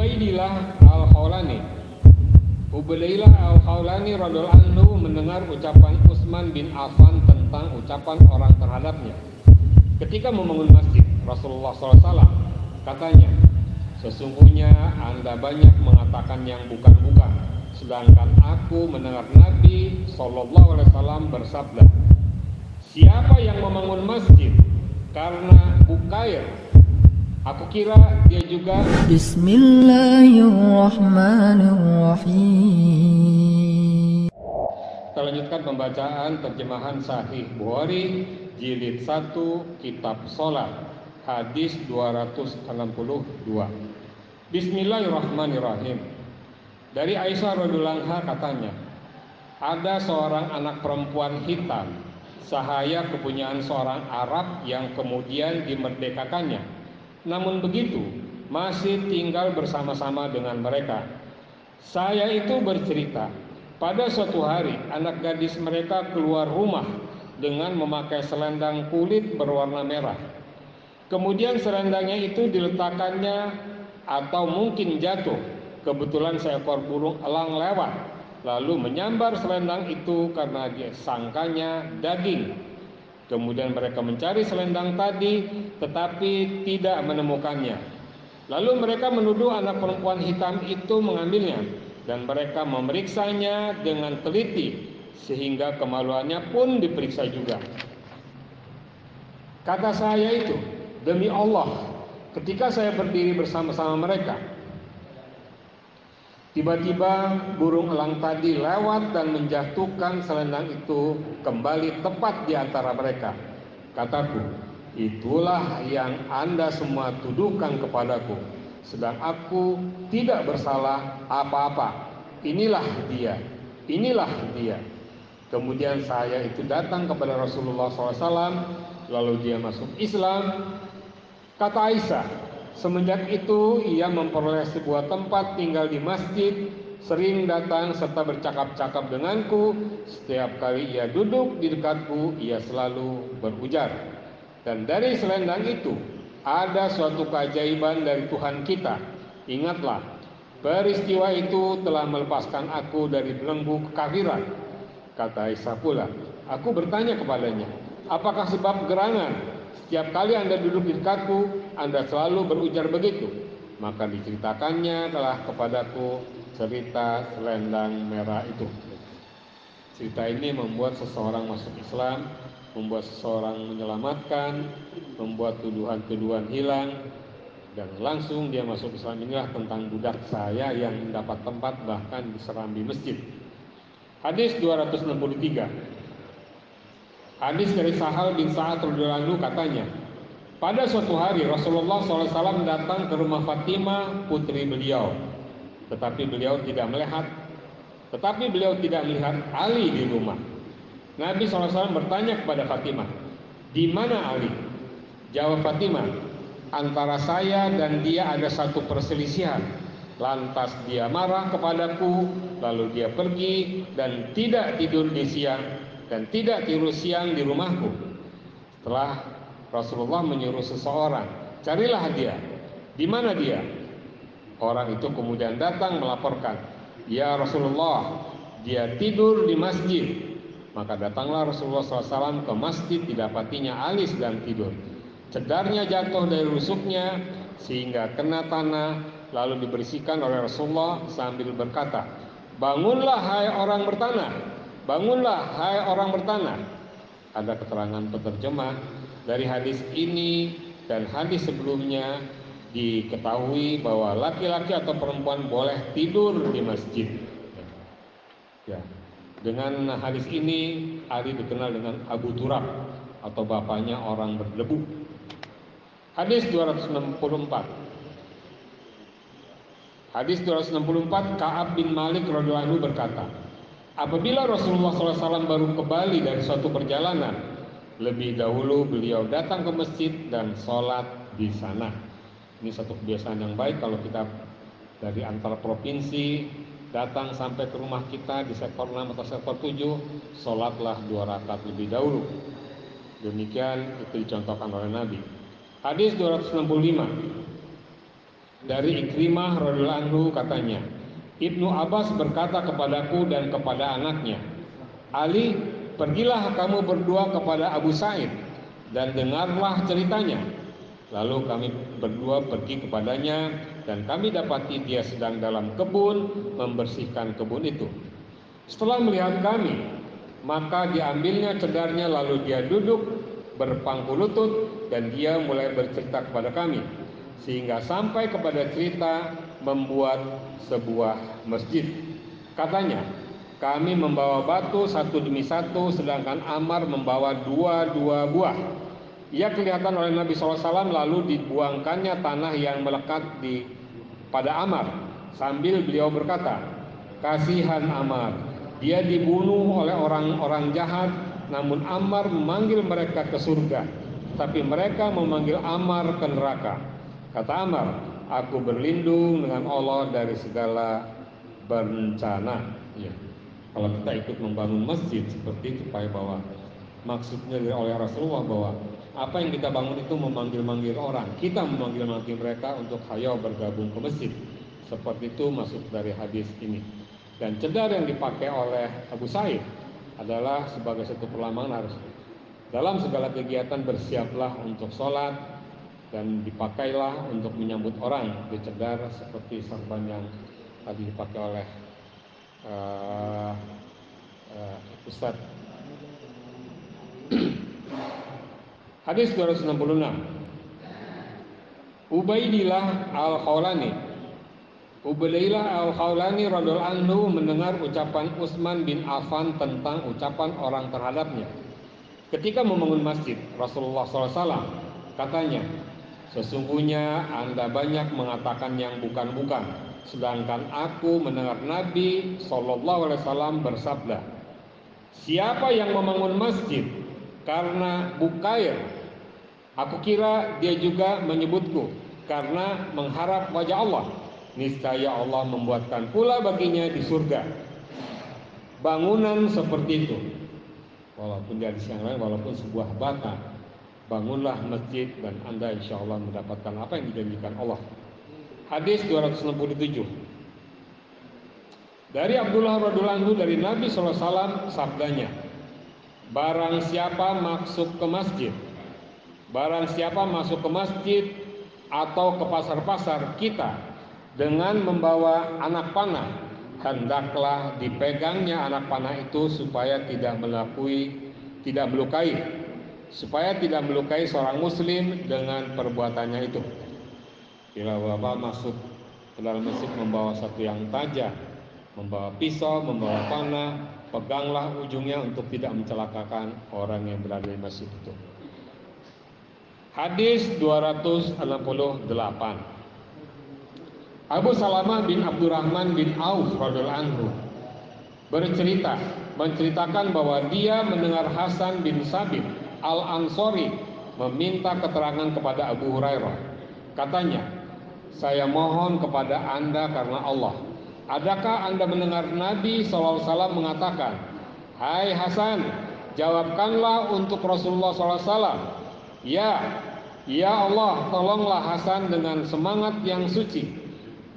Ubaidillah Al-Khawlani radhiyallahu anhu mendengar ucapan Utsman bin Affan tentang ucapan orang terhadapnya. Ketika membangun masjid, Rasulullah SAW katanya, sesungguhnya Anda banyak mengatakan yang bukan-bukan, sedangkan aku mendengar Nabi SAW bersabda, siapa yang membangun masjid karena bukair, aku kira dia juga. Bismillahirrahmanirrahim. Kita lanjutkan pembacaan terjemahan Sahih Bukhari jilid 1 kitab Salat hadis 262. Bismillahirrahmanirrahim. Dari Aisyah radhiyallahu anha katanya, ada seorang anak perempuan hitam, sahaya kepunyaan seorang Arab yang kemudian dimerdekakannya. Namun begitu, masih tinggal bersama-sama dengan mereka. Saya itu bercerita, pada suatu hari anak gadis mereka keluar rumah dengan memakai selendang kulit berwarna merah. Kemudian selendangnya itu diletakkannya atau mungkin jatuh. Kebetulan seekor burung elang lewat, lalu menyambar selendang itu karena dia sangkanya daging. Kemudian mereka mencari selendang tadi tetapi tidak menemukannya. Lalu mereka menuduh anak perempuan hitam itu mengambilnya, dan mereka memeriksanya dengan teliti sehingga kemaluannya pun diperiksa juga. Kata saya itu, demi Allah, ketika saya berdiri bersama-sama mereka, tiba-tiba burung elang tadi lewat dan menjatuhkan selendang itu kembali tepat di antara mereka. Kataku, itulah yang Anda semua tuduhkan kepadaku, sedang aku tidak bersalah apa-apa. Inilah dia. Kemudian saya itu datang kepada Rasulullah SAW, lalu dia masuk Islam. Kata Aisyah, semenjak itu ia memperoleh sebuah tempat tinggal di masjid, sering datang serta bercakap-cakap denganku. Setiap kali ia duduk di dekatku, ia selalu berujar, dan dari selendang itu ada suatu keajaiban dari Tuhan kita. Ingatlah, peristiwa itu telah melepaskan aku dari belenggu kekafiran. Kata Aisyah pula, aku bertanya kepadanya, apakah sebab gerangan? Setiap kali Anda duduk di dekatku, Anda selalu berujar begitu. Maka diceritakannya telah kepadaku cerita selendang merah itu. Cerita ini membuat seseorang masuk Islam, membuat seseorang menyelamatkan, membuat tuduhan-tuduhan hilang, dan langsung dia masuk Islam. Inilah tentang budak saya yang mendapat tempat bahkan di serambi masjid. Hadis 263. Hadis dari Sahal bin Sa'ad radhiyallahu anhu katanya, pada suatu hari Rasulullah SAW datang ke rumah Fatimah putri beliau, tetapi beliau tidak melihat Ali di rumah. Nabi SAW bertanya kepada Fatimah, di mana Ali? Jawab Fatimah, antara saya dan dia ada satu perselisihan. Lantas dia marah kepadaku, lalu dia pergi dan tidak tidur siang di rumahku. Setelah Rasulullah menyuruh seseorang, carilah dia. Di mana dia? Orang itu kemudian datang melaporkan, ya Rasulullah, dia tidur di masjid. Maka datanglah Rasulullah SAW ke masjid, didapatinya Ali sedang tidur. Cedarnya jatuh dari rusuknya sehingga kena tanah, lalu dibersihkan oleh Rasulullah sambil berkata, bangunlah hai orang bertanah, bangunlah hai orang bertanah. Ada keterangan penerjemah dari hadis ini dan hadis sebelumnya, diketahui bahwa laki-laki atau perempuan boleh tidur di masjid. Ya. Dengan hadis ini Ali dikenal dengan Abu Turab atau bapaknya orang berdebu. Hadis 264. Hadis 264, Ka'ab bin Malik radhiyallahu anhu berkata, apabila Rasulullah SAW baru kembali dari suatu perjalanan, lebih dahulu beliau datang ke masjid dan sholat di sana. Ini satu kebiasaan yang baik kalau kita dari antar provinsi datang sampai ke rumah kita di sektor 6 atau sektor 7, sholatlah 2 rakaat lebih dahulu. Demikian itu dicontohkan oleh Nabi. Hadis 265. Dari Ikrimah radhiyallahu anhu katanya, Ibnu Abbas berkata kepadaku dan kepada anaknya, Ali, pergilah kamu berdua kepada Abu Sa'id dan dengarlah ceritanya. Lalu kami berdua pergi kepadanya dan kami dapati dia sedang dalam kebun membersihkan kebun itu. Setelah melihat kami, maka diambilnya cedarnya lalu dia duduk berpangku lutut dan dia mulai bercerita kepada kami, sehingga sampai kepada cerita membuat sebuah masjid. Katanya, kami membawa batu satu demi satu, sedangkan Ammar membawa dua buah. Ia kelihatan oleh Nabi SAW, lalu dibuangkannya tanah yang melekat pada Ammar, sambil beliau berkata, kasihan Ammar, dia dibunuh oleh orang-orang jahat, namun Ammar memanggil mereka ke surga, tapi mereka memanggil Ammar ke neraka. Kata Ammar, aku berlindung dengan Allah dari segala bencana. Ya. Kalau kita ikut membangun masjid seperti itu, bahwa maksudnya oleh Rasulullah bahwa apa yang kita bangun itu memanggil-manggil orang, kita memanggil-manggil mereka untuk hayo bergabung ke masjid. Seperti itu maksud dari hadis ini. Dan cedar yang dipakai oleh Abu Sa'id adalah sebagai satu perlambangan harus dalam segala kegiatan bersiaplah untuk sholat, dan dipakailah untuk menyambut orang di cedar seperti serban yang tadi dipakai oleh Ustadz. Hadis 266. Ubaidillah al-Khawlani radhiyallahu anhu mendengar ucapan Utsman bin Affan tentang ucapan orang terhadapnya ketika membangun masjid. Rasulullah SAW katanya, sesungguhnya Anda banyak mengatakan yang bukan-bukan, sedangkan aku mendengar Nabi SAW bersabda, siapa yang membangun masjid karena bukair, aku kira dia juga menyebutku karena mengharap wajah Allah, niscaya Allah membuatkan pula baginya di surga bangunan seperti itu. Walaupun di hadis yang lain, walaupun sebuah bata, bangunlah masjid dan Anda insya Allah mendapatkan apa yang dijanjikan Allah. Hadis 267. Dari Abdullah radhiyallahu anhu dari Nabi SAW sabdanya, barang siapa masuk ke masjid atau ke pasar-pasar kita dengan membawa anak panah, hendaklah dipegangnya anak panah itu supaya tidak melukai seorang muslim dengan perbuatannya itu. Bila Bapak masuk ke dalam masjid membawa satu yang tajam, membawa pisau, membawa panah, peganglah ujungnya untuk tidak mencelakakan orang yang berada di masjid itu. Hadis 268. Abu Salamah bin Abdurrahman bin Auf radhiyallahu anhu menceritakan bahwa dia mendengar Hasan bin Sabit Al-Ansori meminta keterangan kepada Abu Hurairah. Katanya, saya mohon kepada Anda karena Allah, adakah Anda mendengar Nabi SAW mengatakan, hai Hasan, jawabkanlah untuk Rasulullah SAW. Ya Allah, tolonglah Hasan dengan semangat yang suci.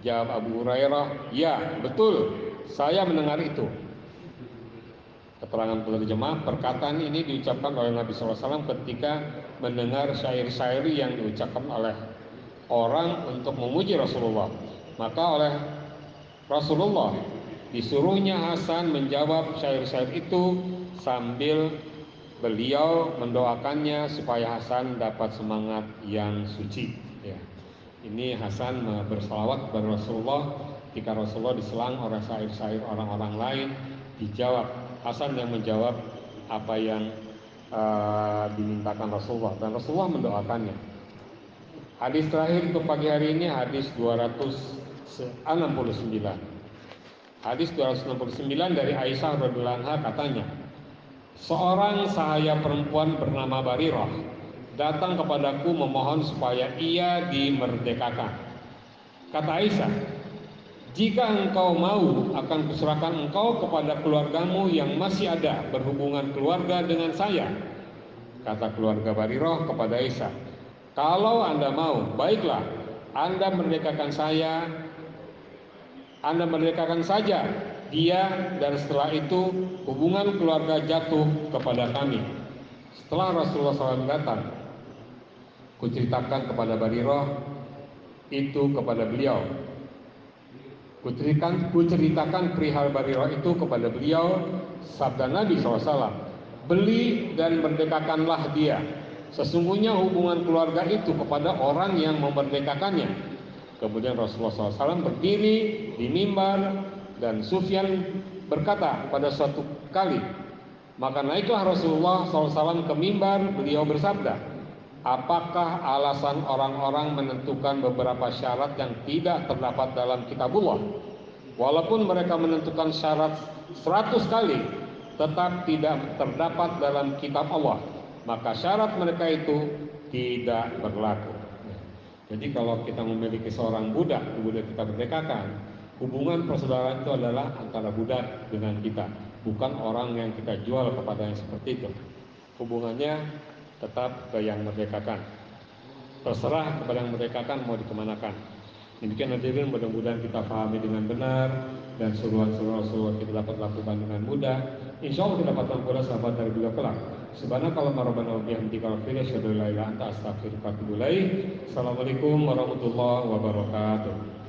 Jawab Abu Hurairah, ya betul, saya mendengar itu. Keterangan penerjemah, perkataan ini diucapkan oleh Nabi SAW ketika mendengar syair-syair yang diucapkan oleh orang untuk memuji Rasulullah. Maka oleh Rasulullah disuruhnya Hasan menjawab syair-syair itu sambil beliau mendoakannya supaya Hasan dapat semangat yang suci. Ya. Ini Hasan bersalawat kepada Rasulullah. Ketika Rasulullah diselang oleh syair-syair orang-orang lain, dijawab Hasan yang menjawab apa yang dimintakan Rasulullah, dan Rasulullah mendoakannya. Hadis terakhir untuk pagi hari ini hadis 269. Hadis 269 dari Aisyah radhiyallahu anha katanya, seorang sahaya perempuan bernama Barirah datang kepadaku memohon supaya ia dimerdekakan. Kata Aisyah, jika engkau mau, akan kuserahkan engkau kepada keluargamu yang masih ada berhubungan keluarga dengan saya. Kata keluarga Barirah kepada Aisyah, kalau Anda mau, baiklah, Anda merdekakan saya, Anda merdekakan saja dia, dan setelah itu hubungan keluarga jatuh kepada kami. Setelah Rasulullah SAW datang, kuceritakan kepada Barirah itu kepada beliau. Kuceritakan perihal Barirah itu kepada beliau. Sabda Nabi SAW, beli dan merdekakanlah dia. Sesungguhnya hubungan keluarga itu kepada orang yang memerdekakannya. Kemudian Rasulullah SAW berdiri di mimbar, dan Sufyan berkata pada suatu kali, maka naiklah Rasulullah SAW ke mimbar. Beliau bersabda, apakah alasan orang-orang menentukan beberapa syarat yang tidak terdapat dalam kitabullah? Walaupun mereka menentukan syarat 100 kali, tetap tidak terdapat dalam kitab Allah, maka syarat mereka itu tidak berlaku. Jadi kalau kita memiliki seorang budak, kemudian kita merdekakan, hubungan persaudaraan itu adalah antara budak dengan kita, bukan orang yang kita jual kepada yang seperti itu. Hubungannya tetap ke yang merdekakan. Terserah kepada yang merdekakan mau dikemanakan. Demikian hadirin, mudah-mudahan kita pahami dengan benar dan suruhan-suruhan kita dapat lakukan dengan mudah. Insya Allah kita dapat mengambil sahabat dari beliau kelak. Subhanakallahumma rabbana wa bihamdika asyhadu an la ilaha illa anta astaghfiruka wa atubu ilaik. Assalamualaikum warahmatullahi wabarakatuh.